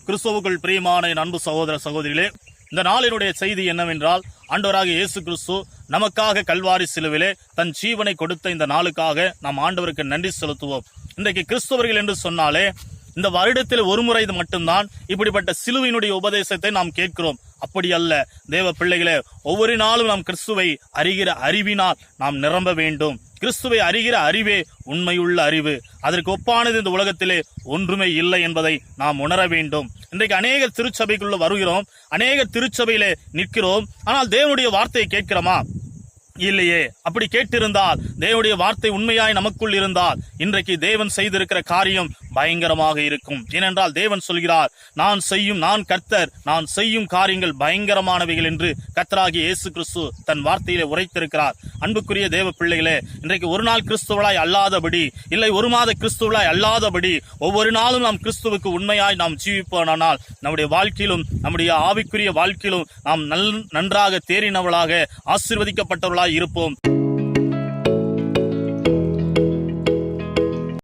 கிறிஸ்துவுக்குள் பிரியமான என் அன்பு சகோதர சகோதரிகளே, இந்த நாளினுடைய செய்தி என்னவென்றால், ஆண்டவராகிய இயேசு கிறிஸ்து நமக்காக கல்வாரி சிலுவிலே தன் ஜீவனை கொடுத்த இந்த நாளுக்காக நாம் ஆண்டவருக்கு நன்றி செலுத்துவோம். இன்றைக்கு கிறிஸ்தவர்கள் என்று சொன்னாலே இந்த வருடத்தில் ஒரு முறை மட்டும்தான் இப்படிப்பட்ட சிலுவையினுடைய உபதேசத்தை நாம் கேட்கிறோம். அப்படி அல்ல தேவ பிள்ளைகளே, ஒவ்வொரு நாளும் நாம் கிறிஸ்துவை அறிகிற அறிவினால் நாம் நிரம்ப வேண்டும். கிறிஸ்துவை அறிகிற அறிவே உண்மையுள்ள அறிவு. அதற்கு ஒப்பானது இந்த உலகத்திலே ஒன்றுமே இல்லை என்பதை நாம் உணர வேண்டும். இன்றைக்கு அநேக திருச்சபைக்குள்ள வருகிறோம், அநேக திருச்சபையிலே நிற்கிறோம். ஆனால் தேவனுடைய வார்த்தையை கேட்கிறோமா? இல்லையே. அப்படி கேட்டிருந்தால், தேவனுடைய வார்த்தை உண்மையாய் நமக்குள் இருந்தால், இன்றைக்கு தேவன் செய்திருக்கிற காரியம் பயங்கரமாக இருக்கும். ஏனென்றால் தேவன் சொல்கிறார், நான் கர்த்தர், நான் செய்யும் காரியங்கள் பயங்கரமானவைகள் என்று கர்த்தராகிய இயேசு கிறிஸ்து தன் வார்த்தையிலே உரைத்திருக்கிறார். அன்புக்குரிய தேவ பிள்ளைகளே, இன்றைக்கு ஒரு நாள் கிறிஸ்துவலாய் அல்லாதபடி, இல்லை ஒரு மாத கிறிஸ்துவலாய் அல்லாதபடி, ஒவ்வொரு நாளும் நாம் கிறிஸ்துவுக்கு உண்மையாய் நாம் ஜீவிப்போனால் நம்முடைய வாழ்க்கையிலும் நம்முடைய ஆவிக்குரிய வாழ்க்கையிலும் நாம் நன்றாக தேறினவளாக ஆசீர்வதிக்கப்பட்டவர்களாய் இருப்போம்.